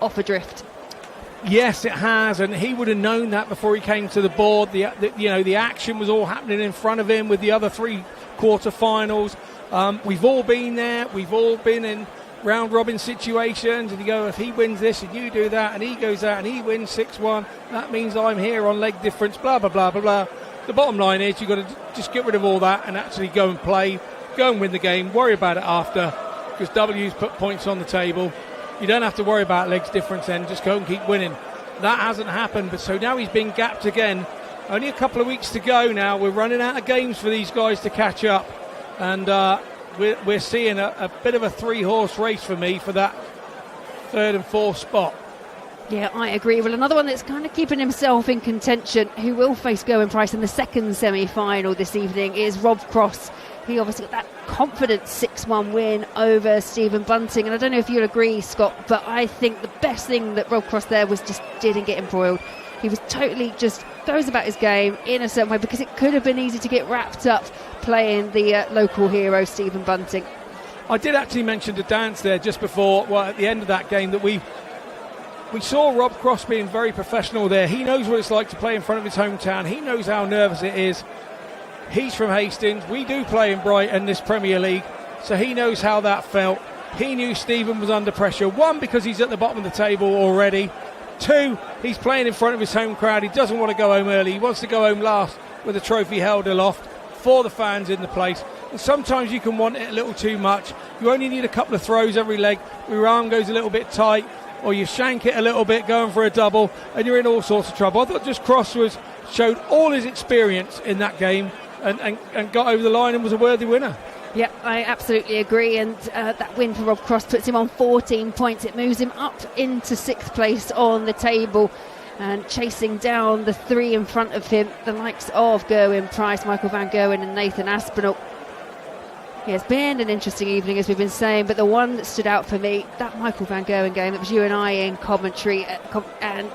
off adrift. Yes, it has, and he would have known that before he came to the board. The action was all happening in front of him with the other 3 quarter-finals. We've all been there. We've all been in round-robin situations, and you go, if he wins this and you do that, and he goes out and he wins 6-1, that means I'm here on leg difference, blah, blah, blah, blah, blah. The bottom line is you've got to just get rid of all that and actually go and play, go and win the game, worry about it after, because W's put points on the table. You don't have to worry about legs difference then, just go and keep winning. That hasn't happened, but so now he's been gapped again. Only a couple of weeks to go now. We're running out of games for these guys to catch up, and we're seeing a bit of a 3-horse race for me for that 3rd and 4th spot. Yeah, I agree. Well, another one that's kind of keeping himself in contention, who will face Gerwyn Price in the second semi-final this evening, is Rob Cross. He obviously got that confident 6-1 win over Stephen Bunting, and I don't know if you'll agree, Scott, but I think the best thing that Rob Cross there was just didn't get embroiled. He was totally just goes about his game in a certain way, because it could have been easy to get wrapped up playing the local hero Stephen Bunting. I did actually mention to Dance there just before, at the end of that game, that we saw Rob Cross being very professional there. He knows what it's like to play in front of his hometown. He knows how nervous it is. He's from Hastings. We do play in Brighton, this Premier League, so he knows how that felt. He knew Stephen was under pressure. 1, because he's at the bottom of the table already. 2, he's playing in front of his home crowd. He doesn't want to go home early. He wants to go home last with a trophy held aloft for the fans in the place. And sometimes you can want it a little too much. You only need a couple of throws every leg. Your arm goes a little bit tight, or you shank it a little bit going for a double, and you're in all sorts of trouble. I thought just Cross showed all his experience in that game and got over the line and was a worthy winner. Yeah, I absolutely agree, and that win for Rob Cross puts him on 14 points. It moves him up into 6th place on the table, and chasing down the 3 in front of him, the likes of Gerwyn Price, Michael van Gerwen and Nathan Aspinall. Yeah, it's been an interesting evening, as we've been saying, but the one that stood out for me, that Michael van Gerwen game, that was you and I in commentary, and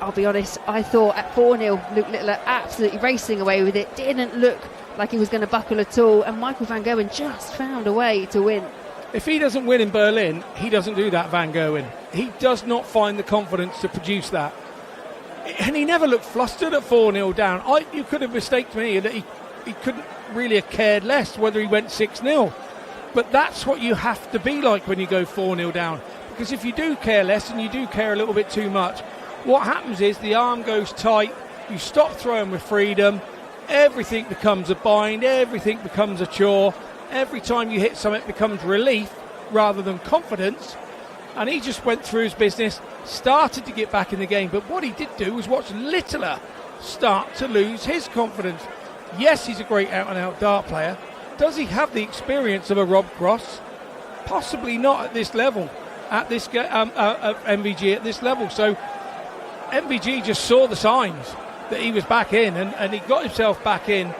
I'll be honest, I thought at 4-0, Luke Littler absolutely racing away with it, didn't look like he was going to buckle at all, and Michael van Gerwen just found a way to win. If he doesn't win in Berlin, he doesn't do that, Van Gerwen. He does not find the confidence to produce that. And he never looked flustered at 4-0 down. You could have mistaked me that he couldn't really have cared less whether he went 6-0. But that's what you have to be like when you go 4-0 down. Because if you do care less and you do care a little bit too much, what happens is the arm goes tight, you stop throwing with freedom, everything becomes a bind, everything becomes a chore. Every time you hit something, it becomes relief rather than confidence. And he just went through his business, started to get back in the game. But what he did do was watch Littler start to lose his confidence. Yes, he's a great out-and-out dart player. Does he have the experience of a Rob Cross? Possibly not at this level, at this MVG at this level. So MVG just saw the signs that he was back in, and he got himself back in,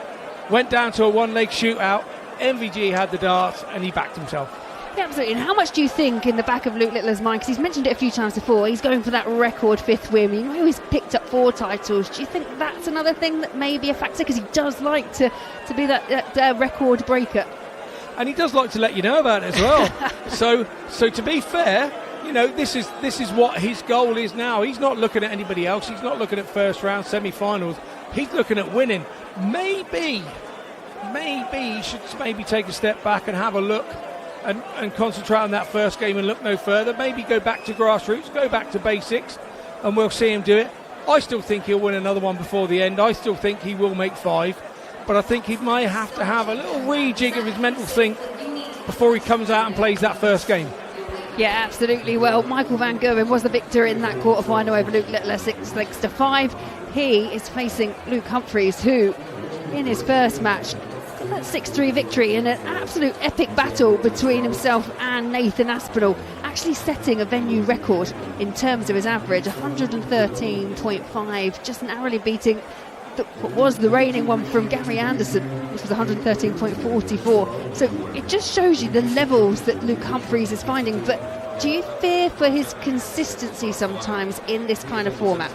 went down to a 1-leg shootout. MVG had the darts, and he backed himself. Yeah, absolutely. And how much do you think in the back of Luke Littler's mind, because he's mentioned it a few times before, he's going for that record 5th win. You know, he's picked up 4 titles. Do you think that's another thing that may be a factor? Because he does like to be that record breaker. And he does like to let you know about it as well. So to be fair, you know, this is what his goal is now. He's not looking at anybody else. He's not looking at first round semi-finals. He's looking at winning. Maybe he should take a step back and have a look and concentrate on that first game and look no further. Maybe go back to grassroots, go back to basics, and we'll see him do it. I still think he'll win another one before the end. I still think he will make 5, but I think he may have to have a little rejig of his mental think before he comes out and plays that first game. Yeah, absolutely. Well, Michael van Gerwen was the victor in that quarter-final over Luke Littler, 6-5. He is facing Luke Humphries, who, in his first match, got that 6-3 victory in an absolute epic battle between himself and Nathan Aspinall, actually setting a venue record in terms of his average, 113.5, just narrowly beating what was the reigning one from Gary Anderson, which was 113.44. So it just shows you the levels that Luke Humphries is finding. But do you fear for his consistency sometimes in this kind of format?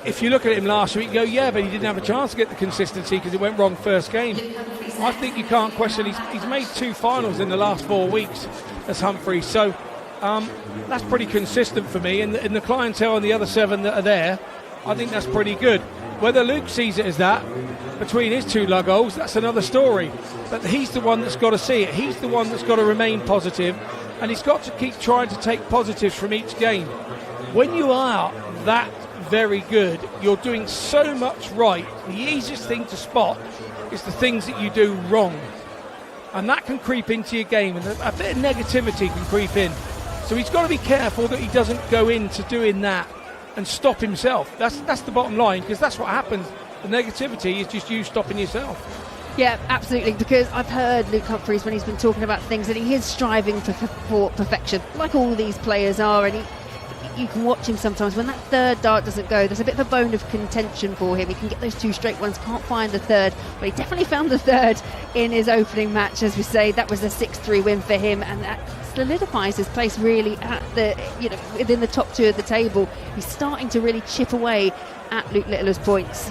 If you look at him last week, you go, yeah, but he didn't have a chance to get the consistency because it went wrong first game. I think you can't question he's made 2 finals in the last 4 weeks as Humphries. So That's pretty consistent for me. In the clientele and the other 7 that are there, I think that's pretty good. Whether Luke sees it as that, between his 2 lug holes, that's another story. But he's the one that's got to see it. He's the one that's got to remain positive, and he's got to keep trying to take positives from each game. When you are that very good, you're doing so much right. The easiest thing to spot is the things that you do wrong. And that can creep into your game, and a bit of negativity can creep in. So he's got to be careful that he doesn't go into doing that and stop himself. That's the bottom line, because that's what happens. The negativity is just you stopping yourself. Yeah, absolutely, because I've heard Luke Humphries when he's been talking about things, and he is striving for perfection, like all these players are, and you can watch him sometimes. When that third dart doesn't go, there's a bit of a bone of contention for him. He can get those 2 straight ones, can't find the third, but he definitely found the third in his opening match. As we say, that was a 6-3 win for him, and that solidifies his place really at within the top 2 of the table. He's starting to really chip away at Luke Littler's points.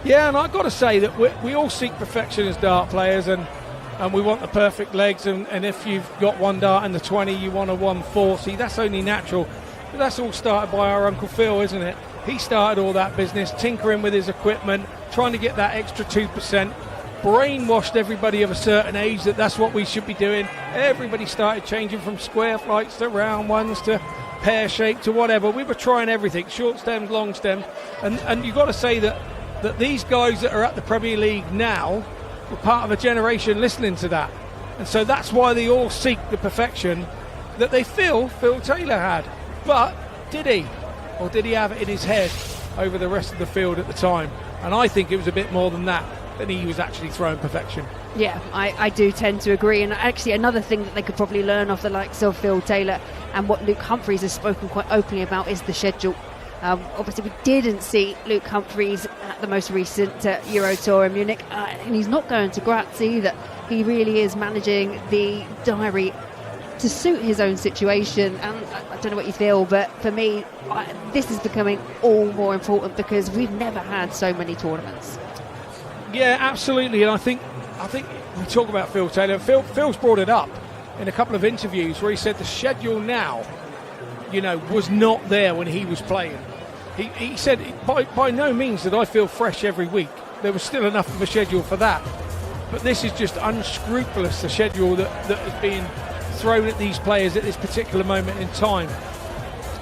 Yeah, and I've got to say that we all seek perfection as dart players, and we want the perfect legs, and if you've got 1 dart in the 20, you want a 140. That's only natural. But that's all started by our Uncle Phil, isn't it? He started all that business, tinkering with his equipment, trying to get that extra 2%, brainwashed everybody of a certain age that that's what we should be doing. Everybody started changing from square flights to round ones to pear shaped to whatever. We were trying everything, short stemmed, long stemmed, and you've got to say that these guys that are at the Premier League now were part of a generation listening to that. And so that's why they all seek the perfection that they feel Phil Taylor had. But did he? Or did he have it in his head over the rest of the field at the time? And I think it was a bit more than that he was actually throwing perfection. Yeah, I do tend to agree. And actually another thing that they could probably learn off the likes of Phil Taylor and what Luke Humphries has spoken quite openly about is the schedule. Obviously we didn't see Luke Humphries at the most recent Euro Tour in Munich, and he's not going to Graz either. He really is managing the diary to suit his own situation, and I don't know what you feel, but for me this is becoming all more important because we've never had so many tournaments. Yeah, absolutely. And I think we talk about Phil Taylor. Phil's brought it up in a couple of interviews where he said the schedule now, was not there when he was playing. He said by no means did I feel fresh every week. There was still enough of a schedule for that, but this is just unscrupulous, the schedule that is being thrown at these players at this particular moment in time.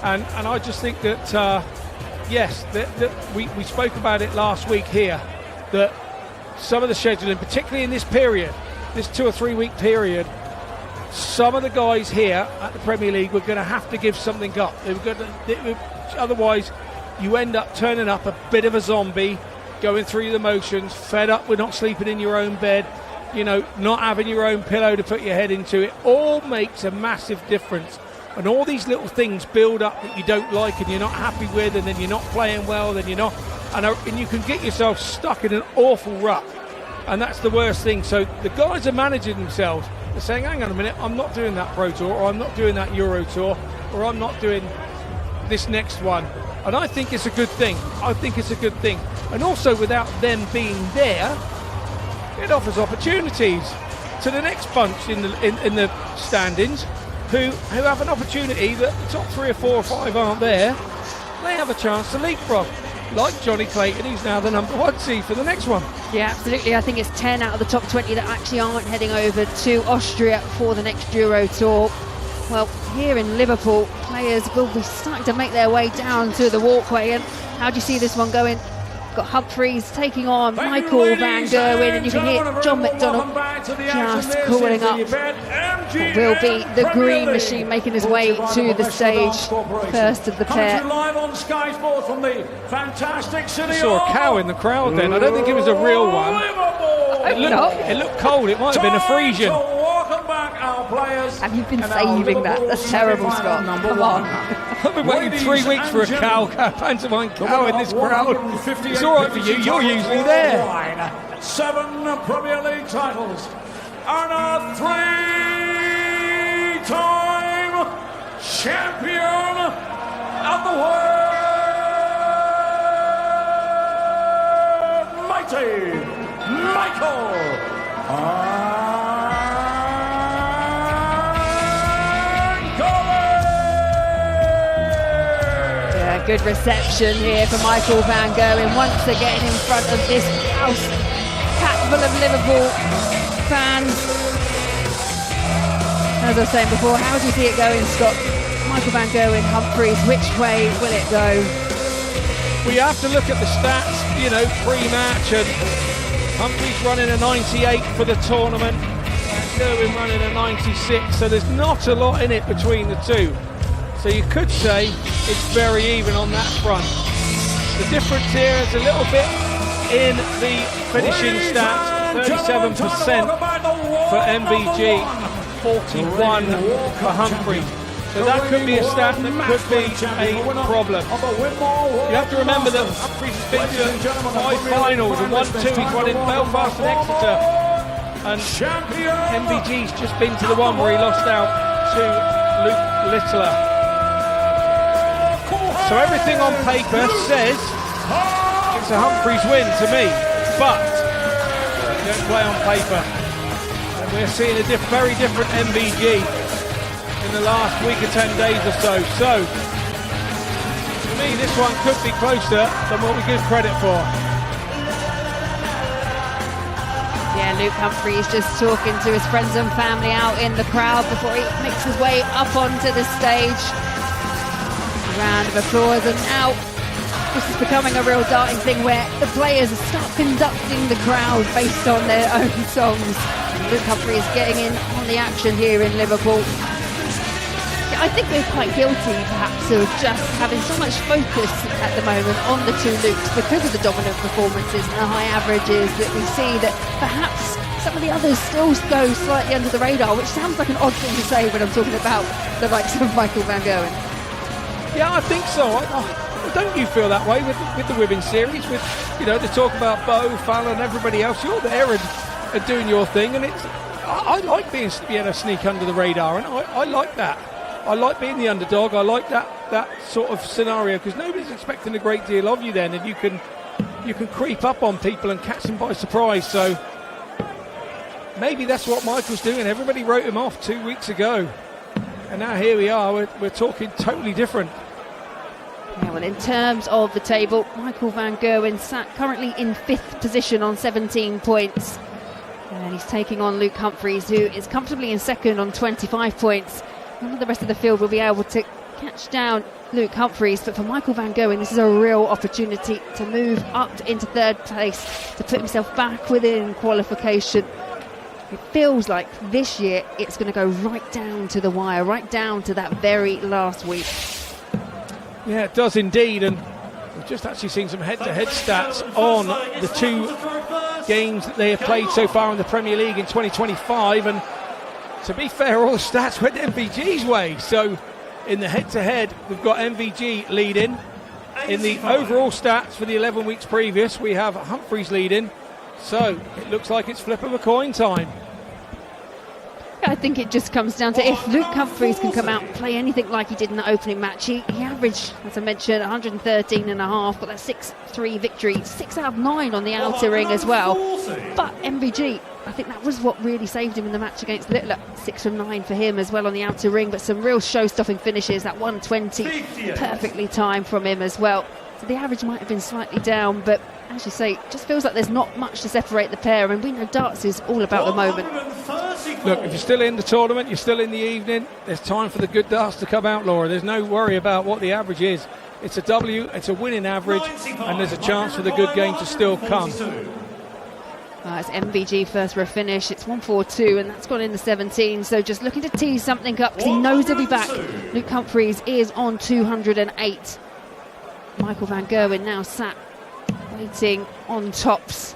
And I just think that yes, that we spoke about it last week here, that some of the scheduling, particularly in this period, this 2 or 3 week period, some of the guys here at the Premier League were going to have to give something up. Otherwise you end up turning up a bit of a zombie, going through the motions, fed up with not sleeping in your own bed, not having your own pillow to put your head into. It all makes a massive difference, and all these little things build up that you don't like and you're not happy with, and then you're not playing well, then you're not, and you can get yourself stuck in an awful rut, and that's the worst thing. So the guys are managing themselves. They're saying, hang on a minute, I'm not doing that Pro Tour, or I'm not doing that Euro Tour, or I'm not doing this next one. And I think it's a good thing. And also, without them being there, it offers opportunities to the next bunch in the standings who have an opportunity that the top 3 or 4 or 5 aren't there. They have a chance to leapfrog, like Johnny Clayton, who's now the number 1 seed for the next one. Yeah, absolutely. I think it's 10 out of the top 20 that actually aren't heading over to Austria for the next Euro Tour. Well, here in Liverpool, players will be starting to make their way down to the walkway. And how do you see this one going? Got Humphries taking on Michael van Gerwen, and you can hear John McDonald just calling up what will be the green machine making his way to the stage, first of the pair. Live on Sky Sport from the fantastic city. I saw a cow in the crowd then. I don't think it was a real one. It looked cold. It might have been a Frisian. Welcome back, our players. Have you been saving that? That's terrible, Scott. Come on. I've been waiting 3 weeks for a pantomime cow in this crowd. It's all right for you. You're usually there. 7 Premier League titles and a 3-time champion of the world, mighty Michael. good reception here for Michael van Gerwen, once again in front of this house packed full of Liverpool fans. As I was saying before, how do you see it going, Scott? Michael van Gerwen, Humphries, which way will it go? We have to look at the stats, you know, pre-match, and Humphries running a 98 for the tournament, and Gerwyn running a 96, so there's not a lot in it between the two. So you could say it's very even on that front. The difference here is a little bit in the finishing stats, 37% for MVG, 41 for Humphries. So that could be a stat that could be a problem. You have to remember that Humphries has been to 5 finals and won 2. He's won in Belfast and Exeter. And MVG's just been to the one where he lost out to Luke Littler. So everything on paper says it's a Humphries win to me, but they don't play on paper. And we're seeing a very different MVG in the last week or 10 days or so. So, to me, this one could be closer than what we give credit for. Yeah, Luke Humphries just talking to his friends and family out in the crowd before he makes his way up onto the stage. A round of applause, and now this is becoming a real darting thing where the players start conducting the crowd based on their own songs. And Luke Humphries getting in on the action here in Liverpool. I think we're quite guilty perhaps of just having so much focus at the moment on the two Lukes because of the dominant performances and the high averages that we see, that perhaps some of the others still go slightly under the radar, which sounds like an odd thing to say when I'm talking about the likes of Michael van Gerwen. Yeah, I think so. Don't you feel that way with the women's series? With, you know, the talk about Bo, Fallon, everybody else, you're there and doing your thing, and it's I like being able to sneak under the radar, and I like that. I like being the underdog. I like that sort of scenario because nobody's expecting a great deal of you then, and you can creep up on people and catch them by surprise. So maybe that's what Michael's doing. Everybody wrote him off 2 weeks ago, and now here we are. We're talking totally different. Yeah, well, in terms of the table, Michael van Gerwen sat currently in 5th position on 17 points, and he's taking on Luke Humphries, who is comfortably in 2nd on 25 points. None of the rest of the field will be able to catch down Luke Humphries, but for Michael van Gerwen, this is a real opportunity to move up into 3rd place, to put himself back within qualification. It feels like this year it's going to go right down to the wire, right down to that very last week. Yeah, it does indeed, and we've just actually seen some head-to-head stats on the 2 games that they have played so far in the Premier League in 2025, and to be fair, all the stats went MVG's way. So in the head-to-head, we've got MVG leading. In the overall stats for the 11 weeks previous, we have Humphries leading. So it looks like it's flip of a coin time. I think it just comes down to if Luke Humphries can come out and play anything like he did in the opening match. He averaged, as I mentioned, 113 and a half, got that 6-3 victory, 6 out of 9 on the outer ring as well. But MVG, I think that was what really saved him in the match against Littler. 6 from 9 for him as well on the outer ring, but some real show-stopping finishes. That 120 perfectly timed from him as well. So the average might have been slightly down, but as you say, it just feels like there's not much to separate the pair, and we know darts is all about the moment. Look, if you're still in the tournament, you're still in the evening, there's time for the good darts to come out, Laura. There's no worry about what the average is. It's a W, it's a winning average, and there's a chance for the good game to still come. It's MVG first for a finish. It's 142, and that's gone in the 17. So just looking to tease something up because he knows he'll be back. Luke Humphries is on 208. Michael van Gerwen now sat waiting on tops.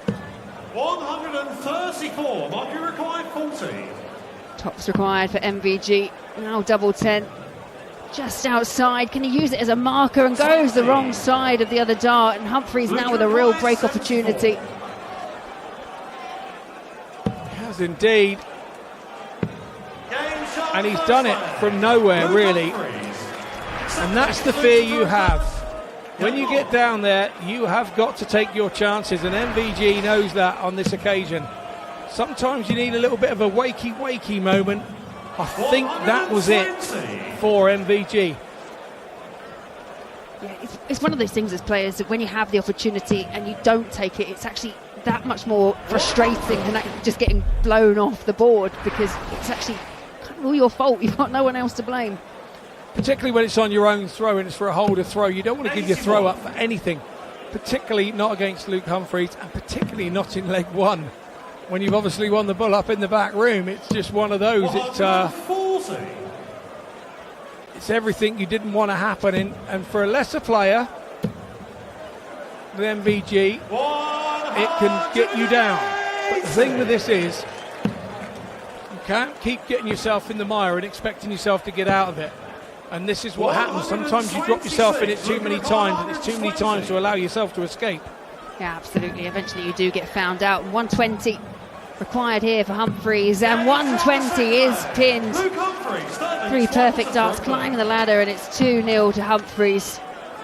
134, might be required 40. Tops required for MVG. Now double 10. Just outside. Can he use it as a marker, and goes the wrong side of the other dart? And Humphries now with a real break opportunity. Has indeed. And he's done it from nowhere, really. And that's the fear you have. When you get down there, you have got to take your chances, and MVG knows that on this occasion. Sometimes you need a little bit of a wakey moment. I think that was it for MVG. Yeah, it's one of those things as players that when you have the opportunity and you don't take it, it's actually that much more frustrating than just getting blown off the board, because it's actually kind of all your fault. You've got no one else to blame. Particularly when it's on your own throw and it's for a holder throw. You don't want to give your throw up for anything, particularly not against Luke Humphries, and particularly not in leg one, when you've obviously won the ball up in the back room. It's just one of those. It's everything you didn't want to happen, and for a lesser player than MVG, it can get you down. But the thing with this is, you can't keep getting yourself in the mire and expecting yourself to get out of it. And this is what happens. Sometimes you drop yourself in it too many times, and it's too many times to allow yourself to escape. Yeah, absolutely. Eventually you do get found out. 120 required here for Humphries, and 120 is pinned. 3 perfect darts climbing the ladder, and it's 2-0 to Humphries.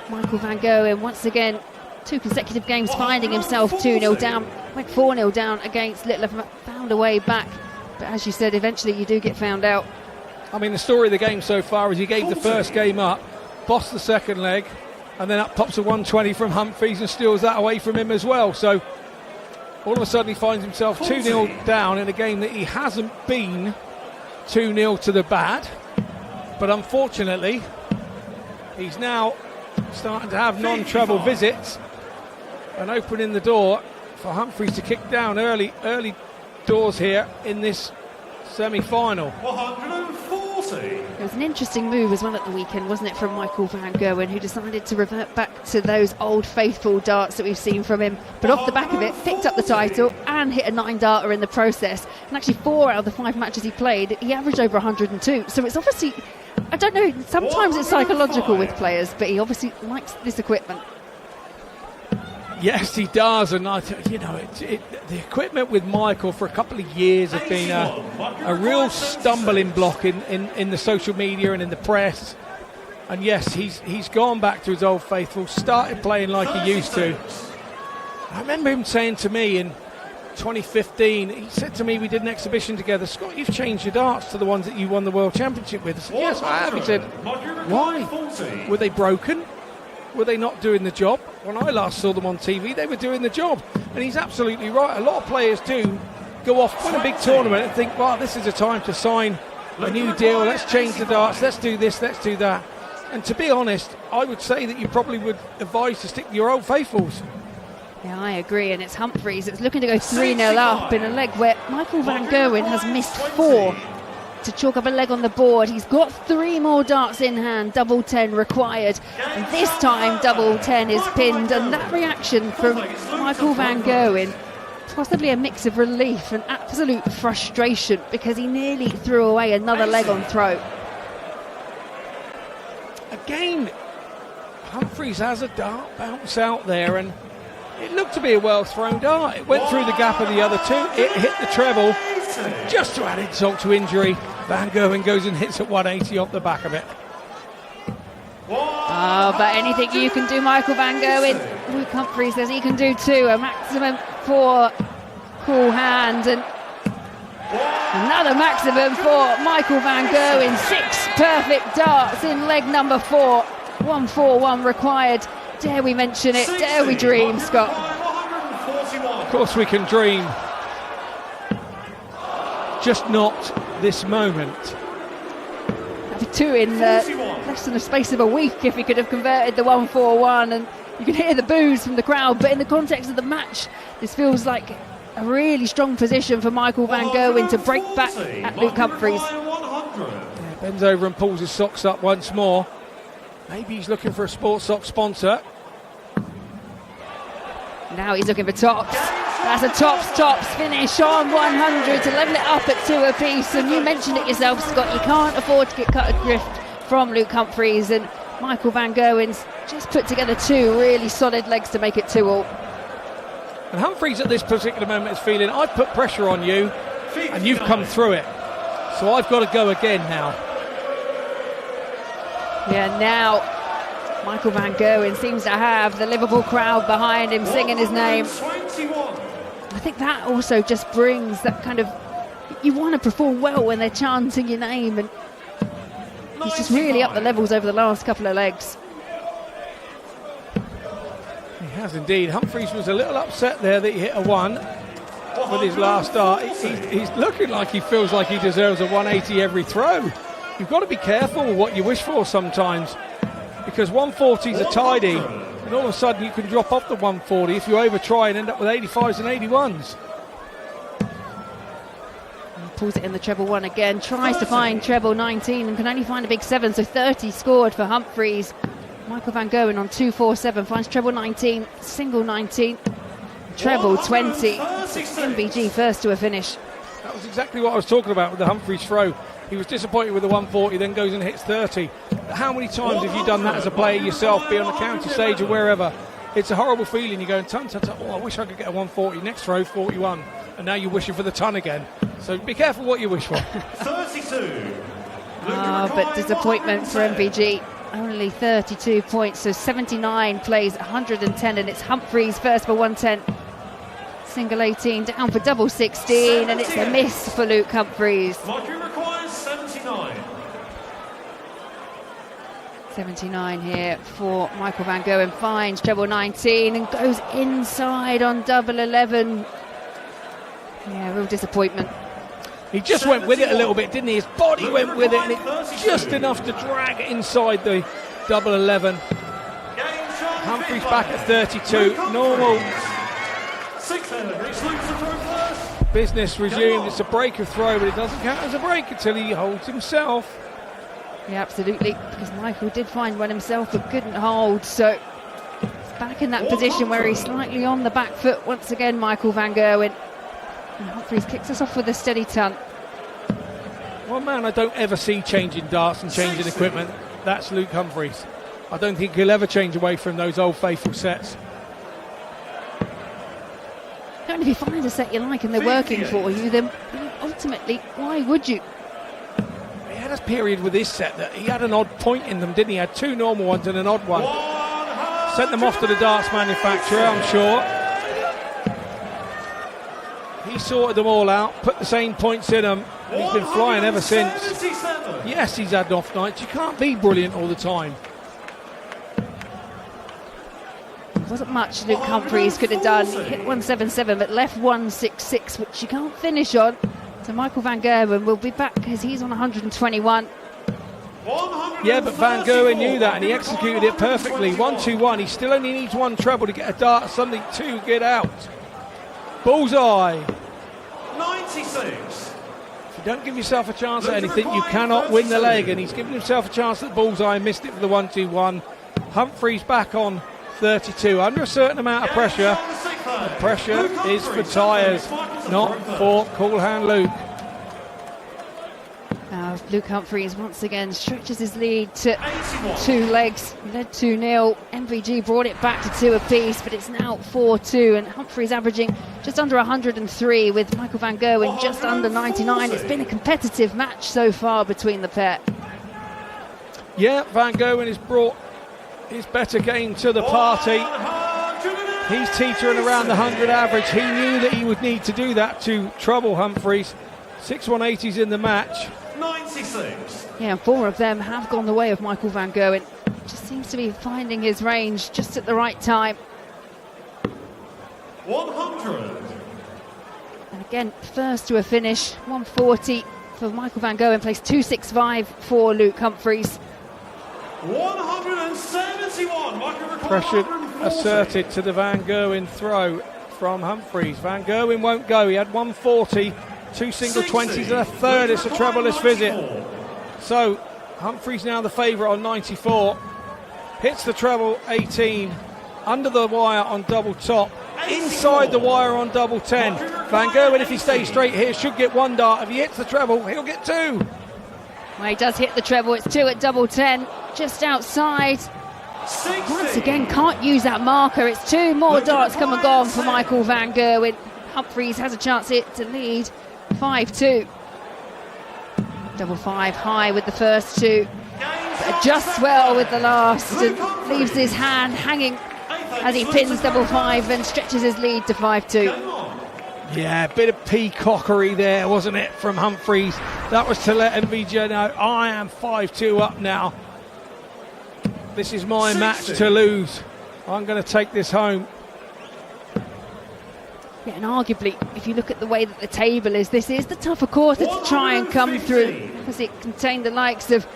Michael van Gerwen once again, 2 consecutive games finding himself 2-0 down, went 4-0 down against Littler, found a way back, but as you said, eventually you do get found out. I mean, the story of the game so far is he gave the first game up, bossed the second leg, and then up pops a 120 from Humphries and steals that away from him as well. So all of a sudden he finds himself 2-0 down in a game that he hasn't been 2-0 to the bad. But unfortunately, he's now starting to have non-treble visits and opening the door for Humphries to kick down early doors here in this semi-final. 140. It was an interesting move as well at the weekend, wasn't it, from Michael van Gerwen, who decided to revert back to those old faithful darts that we've seen from him, but off the back of it picked up the title and hit a 9-darter in the process. And actually 4 out of the 5 matches he played, he averaged over 102. So it's obviously, I don't know, sometimes it's psychological with players, but he obviously likes this equipment. Yes, he does, and the equipment with Michael for a couple of years have been a real stumbling block in the social media and in the press. And yes, he's gone back to his old faithful, started playing like he used to. I remember him saying to me in 2015, he said to me, we did an exhibition together, Scott, you've changed your darts to the ones that you won the World Championship with. I said, yes, I have. He said, why? Were they broken? Were they not doing the job? When I last saw them on TV, they were doing the job. And he's absolutely right. A lot of players do go off, win a big tournament and think, well, this is a time to sign a new deal. Let's change the darts. Let's do this. Let's do that. And to be honest, I would say that you probably would advise to stick to your old faithfuls. Yeah, I agree. And it's Humphries that's looking to go 3-0 up in a leg where Michael van Gerwen has missed 4 to chalk up a leg on the board. He's got 3 more darts in hand, double 10 required, and this time double 10 is pinned. And that reaction from Michael van Gerwen, possibly a mix of relief and absolute frustration, because he nearly threw away another leg on throw. Again, Humphries has a dart bounce out there, and it looked to be a well thrown dart. It went through the gap of the other 2, it hit the treble, and just to add insult to injury, Van Gerwen goes and hits at 180 off the back of it. Oh, but anything you can do, Michael van Gerwen. Luke Humphries says he can do too. A maximum 4 cool hand, and another maximum for Michael van Gerwen. 6 perfect darts in leg number 4. 141 required. Dare we mention it? Dare we dream, Scott? Of course we can dream. Just not this moment. That'd be 2 in less than a space of a week if he could have converted the 141, and you can hear the boos from the crowd, but in the context of the match, this feels like a really strong position for Michael van Gerwen to break back at Luke Humphries. Yeah, bends over and pulls his socks up once more. Maybe he's looking for a sports sock sponsor. Now he's looking for tops. That's a tops finish on 100 to level it up at 2 apiece. And you mentioned it yourself, Scott, you can't afford to get cut adrift from Luke Humphries, and Michael van Gerwen's just put together 2 really solid legs to make it 2-all. And Humphries at this particular moment is feeling, I've put pressure on you and you've come through it, so I've got to go again now. Yeah, now Michael van Gerwen seems to have the Liverpool crowd behind him singing his name. I think that also just brings that kind of, you want to perform well when they're chanting your name, and he's just really up the levels over the last couple of legs. He has indeed. Humphries was a little upset there that he hit a 1 with his last dart. He's looking like he feels like he deserves a 180 every throw. You've got to be careful with what you wish for sometimes, because 140s are tidy, and all of a sudden you can drop off the 140 if you over try and end up with 85s and 81s. Pulls it in the treble 1 again, tries to find treble 19 and can only find a big 7, so 30 scored for Humphries. Michael van Gerwen on 247 finds treble 19, single 19, treble 20. MVG first to a finish. That was exactly what I was talking about with the Humphries throw. He was disappointed with the 140, then goes and hits 30. How many times have you done that as a player yourself, be on the county stage or wherever? It's a horrible feeling. You're going ton, ton, ton. Oh, I wish I could get a 140. Next throw, 41. And now you're wishing for the ton again. So be careful what you wish for. 32. But disappointment for MVG. Only 32 points, so 79 plays 110, and it's Humphries first for 110. Single 18 down for double 16, and it's a miss for Luke Humphries. Marking requires 79. 79 here for Michael van Gerwen. Finds treble 19 and goes inside on double 11. Yeah, real disappointment. He just went with it a little bit, didn't he? His body went with it, and it's just enough to drag it inside the double 11. Humphries back at 32. Normal business resumed. It's a break of throw, but it doesn't count as a break until he holds himself. Yeah, absolutely, because Michael did find one himself but couldn't hold, so he's back in that position where he's slightly on the back foot once again, Michael van Gerwen. And Humphries kicks us off with a steady ton. One man I don't ever see changing darts and changing equipment, that's Luke Humphries. I don't think he'll ever change away from those old faithful sets. Don't if you find a set you like and they're working for you, then ultimately, why would you? He had a period with his set that he had an odd point in them, didn't he? He had 2 normal ones and an odd one. Sent them off to the darts manufacturer, I'm sure. He sorted them all out, put the same points in them, and he's been flying ever since. Yes, he's had off nights. You can't be brilliant all the time. Wasn't much Luke Humphries could have done. He hit 177 but left 166, which you can't finish on. So Michael van Gerwen will be back because he's on 121. Yeah, but van Gerwen knew that and he executed it perfectly. 1-2-1. He still only needs 1 treble to get a dart, something to get out. Bullseye. 96. If you don't give yourself a chance at anything, you cannot win the leg. And he's given himself a chance at bullseye and missed it for the 1-2-1. Humphries back on 32. Under a certain amount of pressure. The pressure is for tyres, not for Cool Hand Luke. Luke Humphries once again stretches his lead to 2 legs. Led 2-0. MVG brought it back to 2 apiece, but it's now 4-2. And Humphries averaging just under 103 with Michael van Gerwen just under 99. It's been a competitive match so far between the pair. Yeah, van Gerwen has brought his better game to the party. He's teetering around the 100 average. He knew that he would need to do that to trouble Humphries. 6 180s in the match. 96. Yeah, and 4 of them have gone the way of Michael van Gerwen. Just seems to be finding his range just at the right time. 100. And again, first to a finish. 140 for Michael van Gerwen. Plays 265 for Luke Humphries. 171. Pressure asserted to the van Gerwen throw from Humphries. Van Gerwen won't go. He had 140, 2 single 20s and a third. It's a trebleless visit. So Humphries now the favourite on 94. Hits the treble 18. Under the wire on double top. Inside the wire on double 10. Van Gerwen, if he stays straight here, should get 1 dart. If he hits the treble, he'll get 2. Well, he does hit the treble. It's 2 at double 10. Just outside. 60. Once again, can't use that marker. It's 2 more darts come and gone for Michael van Gerwen. Humphries has a chance here to lead 5-2. Double 5 high with the first 2. Adjusts well with the last and leaves his hand hanging as he pins double 5 and stretches his lead to 5-2. Yeah, a bit of peacockery there, wasn't it, from Humphries? That was to let MVG know, I am 5-2 up now. This is my match to lose. I'm going to take this home. Yeah, and arguably, if you look at the way that the table is, this is the tougher quarter to try and come through, because it contained the likes of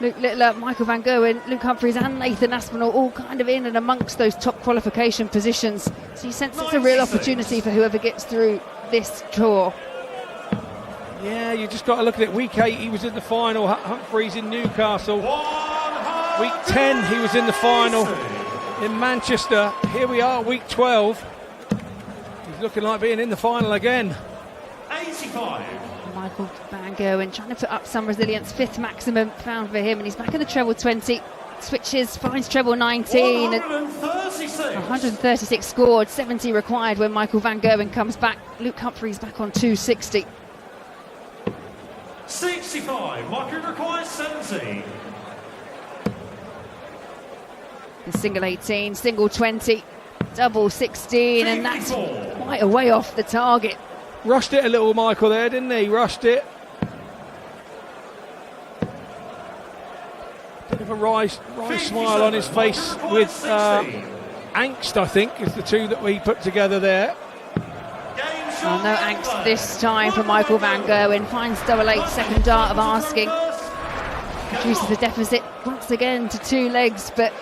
Luke Littler, Michael Van Gerwen, Luke Humphries and Nathan Aspinall all kind of in and amongst those top qualification positions. So you sense it's a real opportunity for whoever gets through this tour. Yeah, you just got to look at it. Week 8, he was in the final. Humphries in Newcastle. Week 10, he was in the final in Manchester. Here we are, week 12. He's looking like being in the final again. 85. Michael Van Gerwen trying to put up some resilience. 5th maximum found for him, and he's back in the treble 20. Switches, finds treble 19. 136 scored, 70 required when Michael Van Gerwen comes back. Luke Humphries back on 260. 65. Michael requires 70. The single 18, single 20, double 16, and that's quite a way off the target. Rushed it a little, Michael, there, didn't he? Rushed it. Bit of a wry smile on his face with angst, I think, is the two that we put together there. Well, no angst this time for Michael Van Gerwen. Finds double 8, second dart of asking. Reduces the deficit once again to 2 legs, but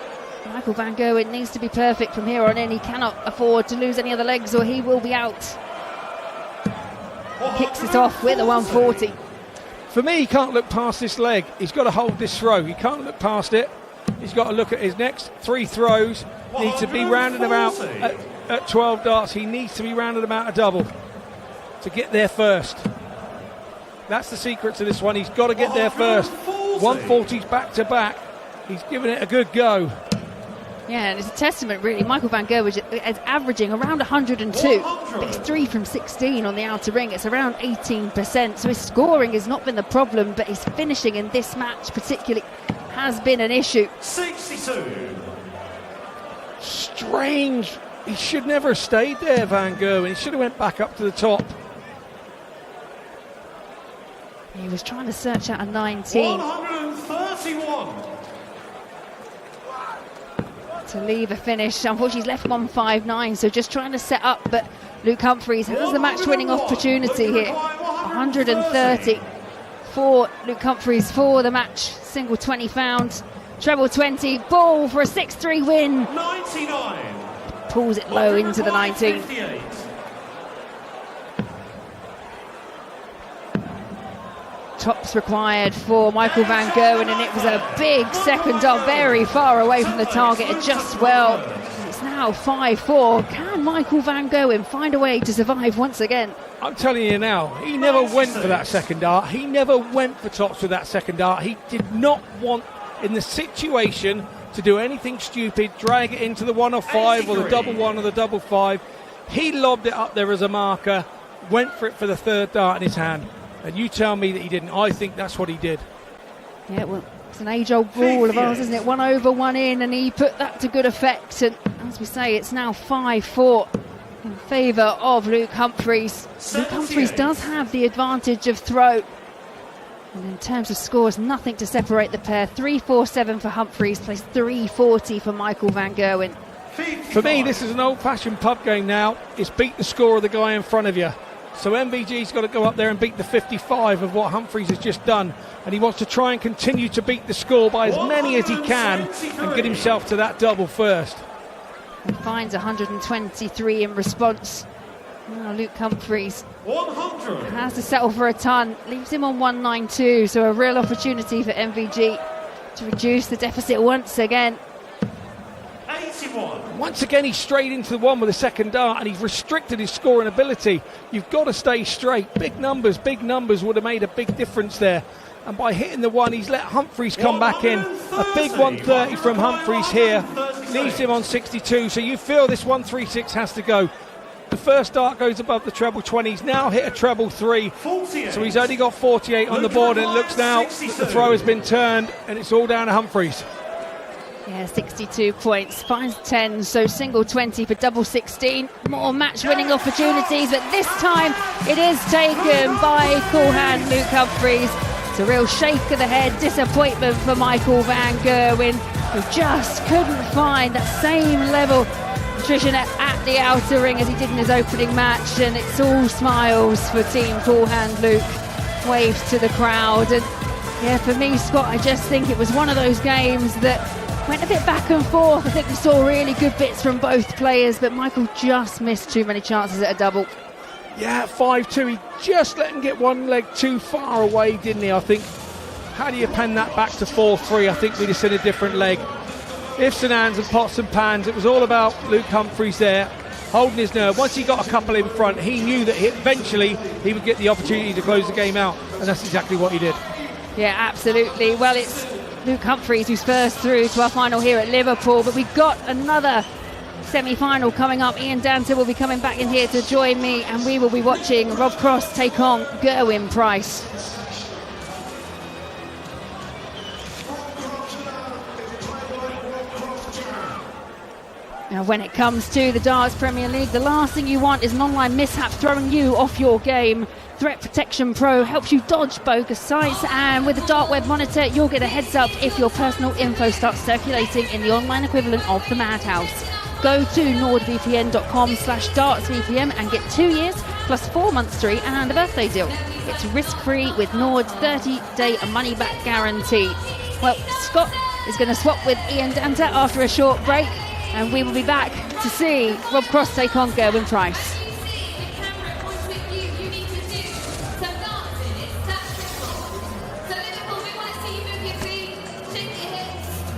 Michael Van Gerwen needs to be perfect from here on in. He cannot afford to lose any other legs or he will be out. Kicks it off with a 140. For me, he can't look past this leg. He's got to hold this throw. He can't look past it. He's got to look at his next 3 throws. Needs to be rounded about at 12 darts. He needs to be rounded about a double to get there first. That's the secret to this one. He's got to get there first. 140s back to back. He's given it a good go. Yeah, and it's a testament, really. Michael Van Gerwen is averaging around 102. But he's 3 from 16 on the outer ring. It's around 18%. So his scoring has not been the problem, but his finishing in this match particularly has been an issue. 62. Strange. He should never have stayed there, Van Gerwen. He should have went back up to the top. He was trying to search out a 19. 131. To leave a finish. Unfortunately, he's left 159, so just trying to set up, but Luke Humphries has the match-winning opportunity here. 130 for Luke Humphries for the match. Single 20 found. Treble 20, ball for a 6-3 win. 99. Pulls it low into the 19. 58. Tops required for Michael Van Gerwen, and it was a big second dart, very far away from the target, adjusts well. It's now 5-4. Can Michael Van Gerwen find a way to survive once again? I'm telling you now, he never went for that second dart. He never went for tops with that second dart. He did not want, in the situation, to do anything stupid, drag it into the 105 or the double 1 or the double 5. He lobbed it up there as a marker, went for it for the third dart in his hand. And you tell me that he didn't. I think that's what he did. Yeah, well, it's an age-old rule of ours, isn't it? 1 over, 1 in, and he put that to good effect. And as we say, it's now 5-4 in favour of Luke Humphries. Luke Humphries does have the advantage of throw. And in terms of scores, nothing to separate the pair. 3-4-7 for Humphries, plays 340 for Michael Van Gerwen. For me, this is an old-fashioned pub game now. It's beat the score of the guy in front of you. So MVG's got to go up there and beat the 55 of what Humphries has just done. And he wants to try and continue to beat the score by as many as he can and get himself to that double first. He finds 123 in response. Now Luke Humphries 100. has to settle for a ton. Leaves him on 192. So a real opportunity for MVG to reduce the deficit once again. 81. Once again, he's straight into the one with a second dart, and he's restricted his scoring ability. You've got to stay straight. Big numbers would have made a big difference there. And by hitting the one, he's let Humphries come back in. A big 130 from Humphries here. Leaves him on 62. So you feel this 136 has to go. The first dart goes above the treble 20. He's now hit a treble 3. So he's only got 48 on the board, and it looks now that the throw has been turned, and it's all down to Humphries. Yeah, 62 points, finds 10, so single 20 for double 16. More match-winning opportunities, but this time it is taken by cool hand Luke Humphries. It's a real shake of the head, disappointment for Michael Van Gerwen. who just couldn't find that same level nutrition at the outer ring as he did in his opening match, and it's all smiles for Team Forehand Luke. Waves to the crowd, and yeah, for me, Scott, I just think it was one of those games that went a bit back and forth. I think we saw really good bits from both players, but Michael just missed too many chances at a double. Yeah, 5-2, he just let him get one leg too far away, didn't he? I think, how do you pen that back to 4-3? I think we'd have seen a different leg. Ifs and ands and pots and pans, it was all about Luke Humphries there, holding his nerve. Once he got a couple in front, he knew that eventually he would get the opportunity to close the game out, and that's exactly what he did. Yeah, absolutely. Well, it's Luke Humphries who's first through to our final here at Liverpool, but we've got another semi-final coming up. Ian Danter will be coming back in here to join me, and we will be watching Rob Cross take on Gerwyn Price. Now, when it comes to the Darts Premier League, the last thing you want is an online mishap throwing you off your game. Threat Protection Pro helps you dodge bogus sites, and with the Dart Web Monitor, you'll get a heads up if your personal info starts circulating in the online equivalent of the Madhouse. Go to nordvpn.com/dartsvpn and get 2 years plus 4 months free and a birthday deal. It's risk-free with Nord's 30-day money-back guarantee. Well, Scott is going to swap with Ian Danter after a short break, and we will be back to see Rob Cross take on Gerwyn Price.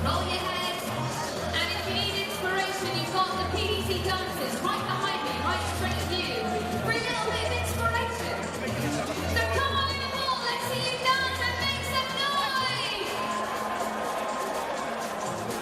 Roll your head, and if you need inspiration, you've got the PDC dancers right behind.